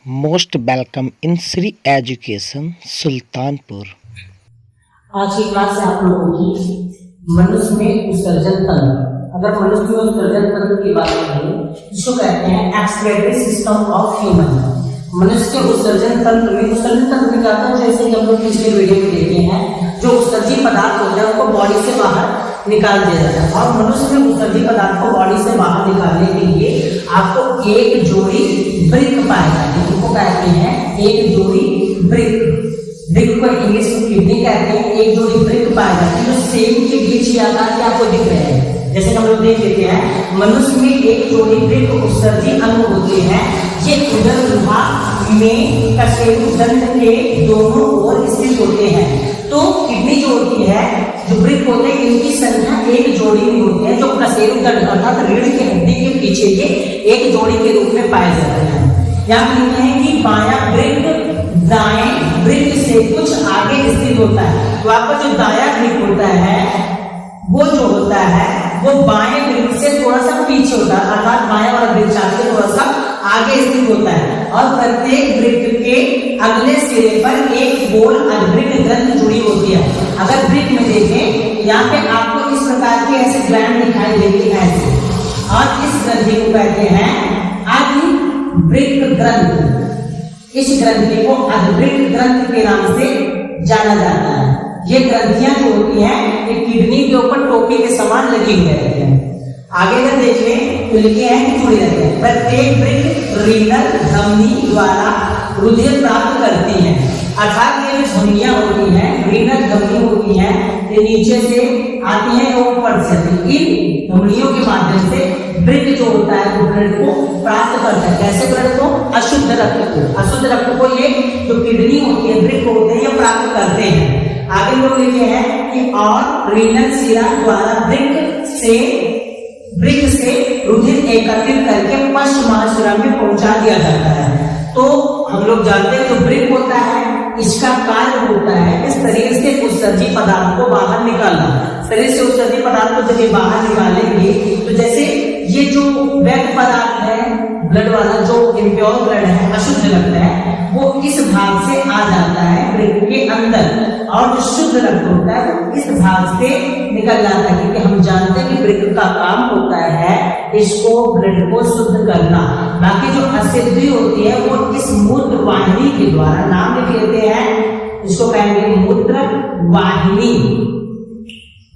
Most welcome in Shri education Sultanpur. आज की class से आप लोगों की मनुष्य में उत्सर्जन तंत्र, अगर मनुष्य में उत्सर्जन तंत्र की बात करें जिसको कहते हैं एक्सक्रीटरी सिस्टम ऑफ ह्यूमन। मनुष्य के उत्सर्जन तंत्र में क्या होता है, जैसे कि हम लोग पिछले वीडियो में देखे हैं, जो उत्सर्जी पदार्थ होते हैं उनको बॉडी से बाहर निकाल दिया जाता है। और मनुष्य में उत्सर्जी पदार्थ को बॉडी से बाहर निकालने के लिए आपको एक जोड़ी ब्रिक पाए जाते हैं, उनको कहते हैं एक जोड़ी ब्रिक। ब्रिक को इंग्लिश में किडनी कहते हैं। एक जोड़ी ब्रिक पाए जाते हैं जो सेब के बीज आकार के आपको दिख रहे हैं। जैसे हम लोग देख लेते हैं, मनुष्य में एक जोड़ी ब्रिक उत्सर्जी अंग होते हैं। ये उदर गुहा में कशेरु दंड के दोनों ओर स्थित होते हैं। तो किडनी जो होती है, जो ब्रिक होते हैं, इनकी संख्या एक जोड़ी में होती है, जो कशेरु दंड अर्थात रीढ़ की हड्डी के पीछे ये एक जोड़ी के रूप में पाए जाते हैं। यहाँ लिखते हैं कि बायां ब्रिक दाएं ब्रिक से कुछ आगे स्थित होता है। तो आपका जो दायां ब्रिक होता है वो जो होता है वो बाएं ब्रिक से थोड़ा सा पीछे होता है, अर्थात बायां वाला ब्रिक से थोड़ा सा आगे स्थित होता है। और प्रत्येक ब्रिक के अगले सिरे पर एक गोल अग्रिक ग्रंथि जुड़ी होती है। अगर ब्रिक में देखें, यहाँ पे आपको इस प्रकार के ऐसे ग्लैंड दिखाई देंगे ऐसे, और इस ग्रंथि को कहते हैं अग्रिक ग्रंथि। इस ग्रंथि को अग्रिक ग्रंथि के नाम से जाना जाता है। ये ग्रंथियां जो होती हैं ये किडनी के ऊपर टोपी के समान लगी हुई रहती है। आगे अगर देख लें तो लिखे हैं कि जुड़ी रहते हैं। प्रत्येक ब्रिक रीनल धमनी द्वारा रुधिर प्राप्त करती है, अर्थात ये जो धमनियां होती हैं, रीनल धमनी होती हैं, ये नीचे से आती हैं और ऊपर से आती है। इन धमनियों के माध्यम से ब्रिक जो होता है वो ब्लड को प्राप्त करता है। कैसे ब्लड को? अशुद्ध रक्त को। अशुद्ध रक्त को ये जो किडनी होती है, ब्रिक होते हैं, ये प्राप्त करते हैं। आगे लोग लिखे हैं कि और रीनल शिरा द्वारा ब्रिक से रुधिर एकत्रित करके पश्च महाशिरा में पहुंचा दिया जाता है। तो हम लोग जानते हैं जो ब्रिक होता है इसका कार्य होता है इस शरीर से उत्सर्जी पदार्थ को बाहर निकालना। शरीर से उत्सर्जी पदार्थ को जब ये बाहर निकालेंगे तो जैसे ये जो वेट पदार्थ है, ब्लड वाला जो इम्प्योर ब्लड है, अशुद्ध रक्त है, वो इस भाग से आ जाता है ब्रिक के अंदर, और जो शुद्ध रक्त होता है वो इस भाग से निकल जाता है। क्योंकि हम जानते हैं कि ब्रिक का काम होता है इसको ब्लड को शुद्ध करना। बाकी जो अशुद्धि होती है वो इस मूत्र वाहिनी के द्वारा, नाम लिख लेते हैं, इसको कहेंगे मूत्र वाहिनी।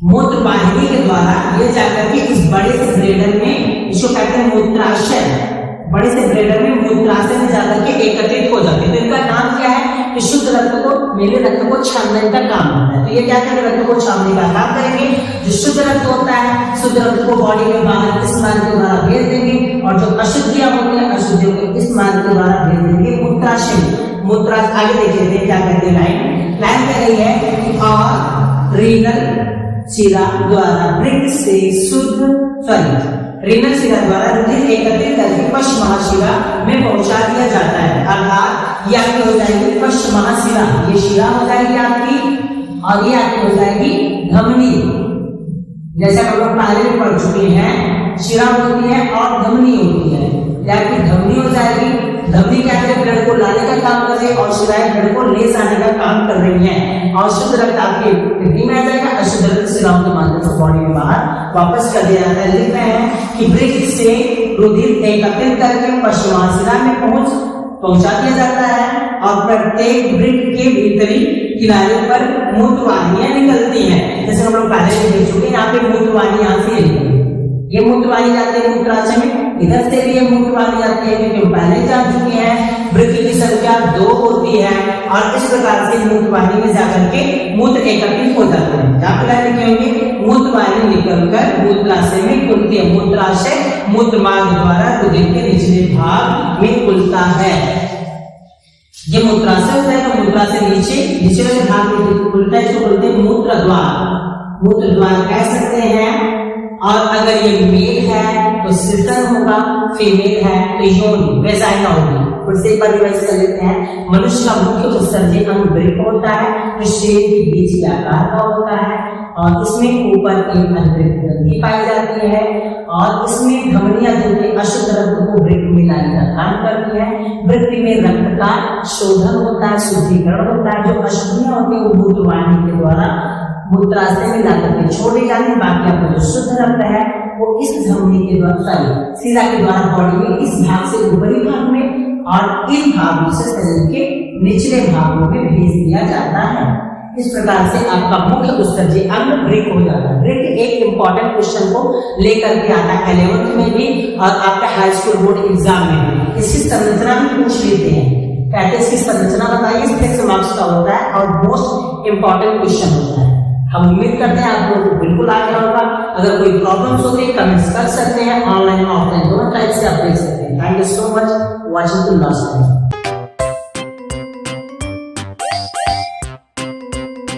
मूत्र वाहिनी के द्वारा ये जाकर के इस बड़े से ब्लेडर में, इसको कहते हैं मूत्राशय, बड़े से ब्लेडर में मूत्राशय में जाकर के एकत्रित हो जाते हैं। तो इनका काम क्या है कि शुद्ध रक्त को, मेरे रक्त को छानने का काम होता है। तो ये क्या करेंगे? रक्त को छानने का काम करेंगे। जो शुद्ध रक्त होता है, शुद्ध रक्त को बॉडी में बाहर इस मार्ग के द्वारा भेज देंगे, और जो अशुद्धियां होती है अशुद्धियों को इस मार्ग के द्वारा भेज देंगे मूत्राशय। मूत्राशय आगे देख लेते हैं क्या कहते हैं। लाइन कह रही है और रीनल शिरा द्वारा ब्रिक से रीनल शिरा द्वारा रुधिर एकत्रित करके पश्च महाशिरा में पहुंचा दिया जाता है। अर्थात ये आपकी हो जाएगी पश्च महाशिरा, ये शिरा हो जाएगी आपकी, और ये आपकी हो जाएगी धमनी। जैसे हम लोग पहले भी पढ़ चुके हैं, शिरा होती है और धमनी होती है। आपकी धमनी हो जाएगी। धमनी क्या है? ब्लड को लाने का काम कर रही है, और शिराएं ब्लड को ले जाने का काम कर रही हैं। और शुद्ध रक्त आपके किडनी में आ जाएगा, अशुद्ध रक्त शिराओं के माध्यम से बॉडी में बाहर वापस कर दिया जाता है। लिख रहे हैं कि ब्रिक से रुधिर एकत्रित करके पश्च महाशिरा में पहुंचा दिया जाता है, और प्रत्येक ब्रिक के भीतरी किनारे पर मूत्र वाहिनियां निकलती हैं। जैसे हम लोग पहले भी देख चुके हैं, यहाँ पे मूत्र वाहिनी यहाँ से ये मूत्र वाहिनी जाती है मूत्राशय में, इधर से भी ये मूत्र वाहिनी जाती है, क्योंकि हम पहले जान चुके हैं ब्रिक की संख्या 2 होती है, और इस प्रकार से मूत्र वाहिनी में जाकर के मूत्र एकत्रित हो जाते हैं। यहाँ पे लिखे होंगे मूत्र वाहिनी निकलकर मूत्राशय में खुलती है। मूत्राशय मूत्र मार्ग द्वारा रुधिर के निचले भाग में खुलता है। ये मूत्राशय होता है, तो मूत्राशय नीचे वाले भाग में खुलता है, इसको बोलते हैं मूत्र द्वार। मूत्र द्वार कह सकते हैं। और अगर ये मेल है तो सिस्टम होगा, फीमेल है तो योनि वेजाइना होगी। फिर से एक बार रिवाइज कर लेते हैं। मनुष्य का मुख्य उत्सर्जन अंग ब्रिक होता है, जो शरीर के बीच के आकार का होता है, और इसमें ऊपर एक अतिरिक्त ग्रंथि पाई जाती है और इसमें धमनियां जो कि अशुद्ध रक्त को वृक्क में लाने का काम करती है। वृक्क में रक्त का शोधन होता है, शुद्धिकरण होता है। जो अशुद्धियां होती है वो मूत्रवाहिनी के द्वारा मूत्राशय में ला करके छोड़ी जाती है। बाकी आपका जो शुद्ध रक्त है वो इस धमनी के द्वारा शिरा के द्वारा बॉडी में इस भाग से ऊपरी भाग में और इन भागों से शरीर के निचले भागों में भेज दिया जाता है। इस प्रकार से आपका मुख्य उत्सर्जी अंग वृक्क हो जाता है। वृक्क एक इंपॉर्टेंट क्वेश्चन को लेकर के आता है 11th में भी और आपका हाई स्कूल बोर्ड एग्जाम में भी। इसकी संरचना भी पूछ लेते हैं, कहते हैं इसकी संरचना बताइए, 6 मार्क्स का होता है और मोस्ट इंपॉर्टेंट क्वेश्चन होता है। हम उम्मीद करते हैं आप लोगों को बिल्कुल आ गया होगा। अगर कोई प्रॉब्लम्स होती है कमेंट्स कर सकते हैं, ऑनलाइन ऑफलाइन दोनों टाइप से आप देख सकते हैं। Thank you so much watching to last time.